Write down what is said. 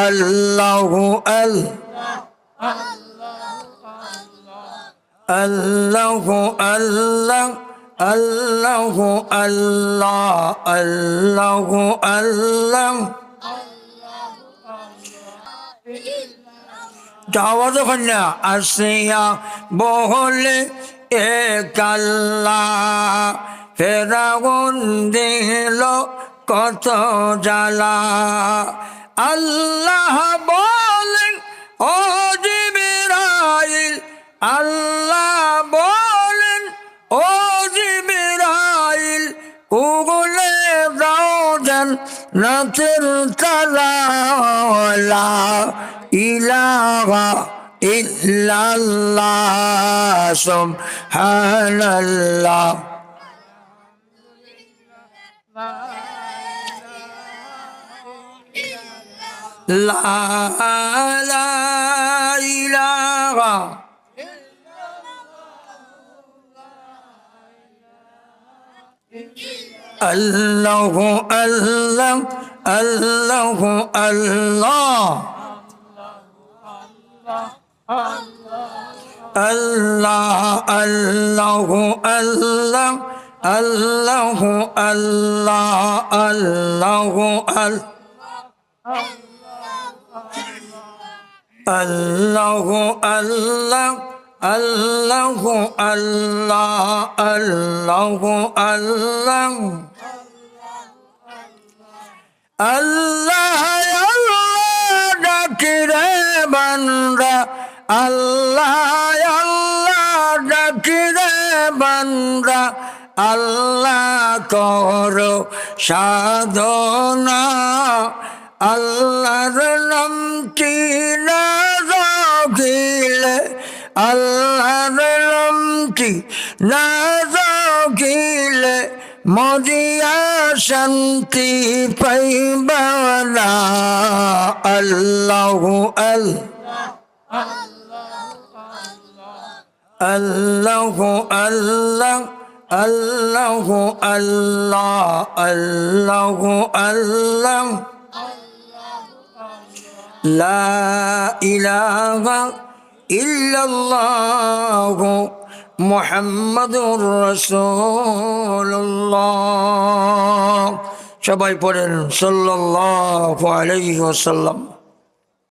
আল্লাহু আল্লাহু আল্লাহ আল্লাহু আল্লাহ আল্লাহু আল্লাহ যাওয়া যখন না আসিয়া বহলে এক আল্লাহ ফেরাউন দিল কত জ্বালা আল্লাহ বলেন ও জিবরাইল আল্লাহ বলেন ও জিবরাইল উগলে দাও জান্নাতের তালা লা ইলাহা ইল্লাল্লাহ সুবহানাল্লাহ লা ইলাহা আল্লাহু আল্লাহ আল্লাহু আল্লাহ আল্লাহ আল্লাহু আল্লাহ আল্লাহু আল্লাহ আল্লাহু আল্লাহু আল্লাহ আল্লাহু আল্লাহ আল্লাহু আল্লাহ আল্লাহ আল্লাহ ডাকিরে বান্দা আল্লাহ আল্লাহ ডাকিরে বান্দা আল্লাহ করো সাধনা আল্লাহর নামটি না রাখিলে আল্লাহর নামটি না রাখিলে মরিয়া শান্তি পাইবা না আল্লাহু আল্লাহু আল্লাহ আল্লাহু আল্লাহ আল্লাহু আল্লাহ লা ইলাহা ইল্লাল্লাহ মুহাম্মাদুর রাসূলুল্লাহ। সবাই পড়েন সাল্লাল্লাহু আলাইহি ওয়াসাল্লাম।